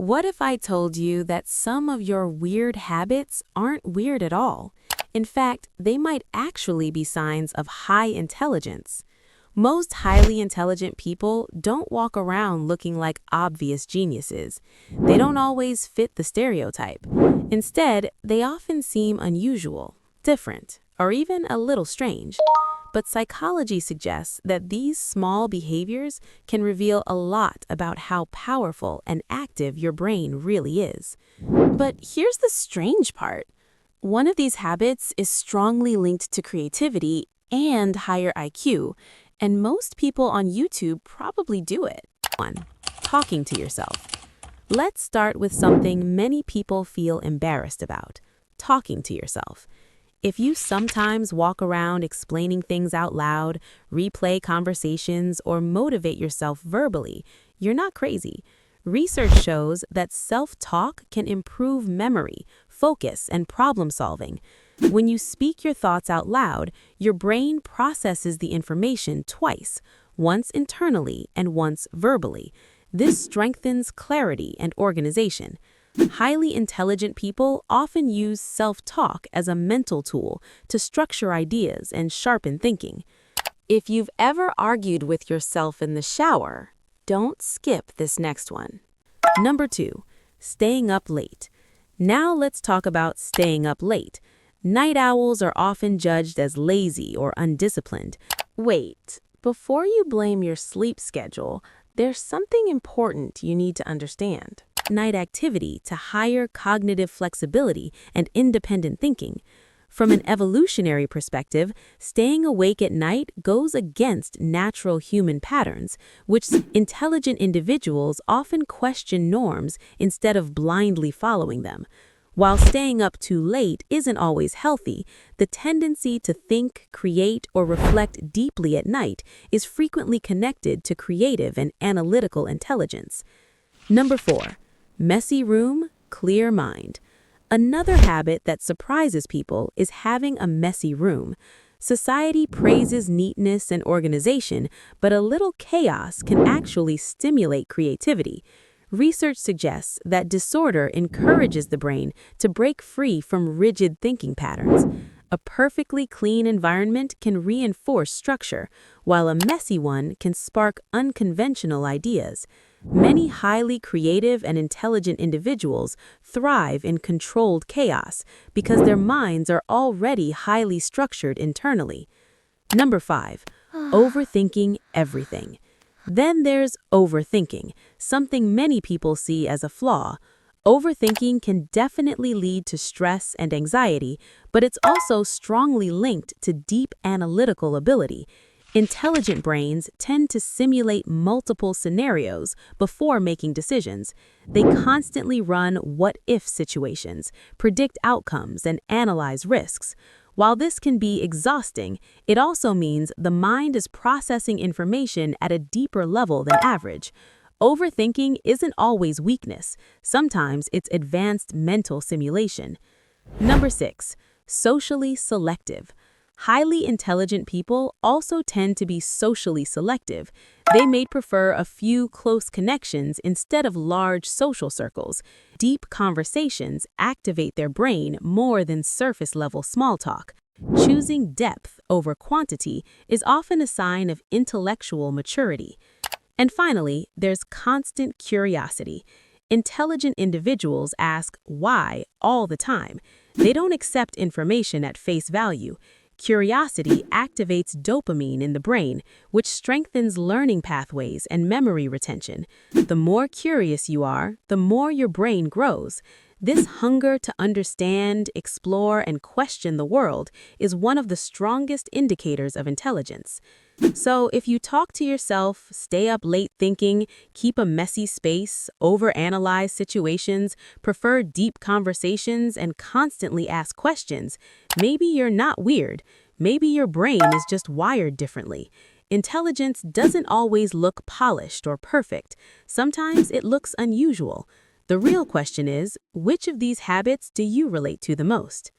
What if I told you that some of your weird habits aren't weird at all? In fact, they might actually be signs of high intelligence. Most highly intelligent people don't walk around looking like obvious geniuses. They don't always fit the stereotype. Instead, they often seem unusual, different, or even a little strange. But psychology suggests that these small behaviors can reveal a lot about how powerful and active your brain really is. But here's the strange part. One of these habits is strongly linked to creativity and higher IQ, and most people on YouTube probably do it. 1. Talking to yourself. Let's start with something many people feel embarrassed about: talking to yourself. If you sometimes walk around explaining things out loud, replay conversations, or motivate yourself verbally, you're not crazy. Research shows that self-talk can improve memory, focus, and problem solving. When you speak your thoughts out loud, your brain processes the information twice, once internally and once verbally. This strengthens clarity and organization. Highly intelligent people often use self-talk as a mental tool to structure ideas and sharpen thinking. If you've ever argued with yourself in the shower, don't skip this next one. Number 2, staying up late. Now let's talk about staying up late. Night owls are often judged as lazy or undisciplined. Wait, before you blame your sleep schedule, there's something important you need to understand. Night activity to higher cognitive flexibility and independent thinking. From an evolutionary perspective, staying awake at night goes against natural human patterns, which intelligent individuals often question norms instead of blindly following them. While staying up too late isn't always healthy, the tendency to think, create, or reflect deeply at night is frequently connected to creative and analytical intelligence. Number 4. Messy room, clear mind. Another habit that surprises people is having a messy room. Society praises neatness and organization, but a little chaos can actually stimulate creativity. Research suggests that disorder encourages the brain to break free from rigid thinking patterns. A perfectly clean environment can reinforce structure, while a messy one can spark unconventional ideas. Many highly creative and intelligent individuals thrive in controlled chaos because their minds are already highly structured internally. Number 5, overthinking everything. Then there's overthinking, something many people see as a flaw. Overthinking can definitely lead to stress and anxiety, but it's also strongly linked to deep analytical ability. Intelligent brains tend to simulate multiple scenarios before making decisions. They constantly run what-if situations, predict outcomes, and analyze risks. While this can be exhausting, it also means the mind is processing information at a deeper level than average. Overthinking isn't always weakness. Sometimes it's advanced mental simulation. Number 6, socially selective. Highly intelligent people also tend to be socially selective. They may prefer a few close connections instead of large social circles. Deep conversations activate their brain more than surface-level small talk. Choosing depth over quantity is often a sign of intellectual maturity. And finally, there's constant curiosity. Intelligent individuals ask why all the time. They don't accept information at face value. Curiosity activates dopamine in the brain, which strengthens learning pathways and memory retention. The more curious you are, the more your brain grows. This hunger to understand, explore, and question the world is one of the strongest indicators of intelligence. So if you talk to yourself, stay up late thinking, keep a messy space, overanalyze situations, prefer deep conversations, and constantly ask questions, maybe you're not weird. Maybe your brain is just wired differently. Intelligence doesn't always look polished or perfect. Sometimes it looks unusual. The real question is, which of these habits do you relate to the most?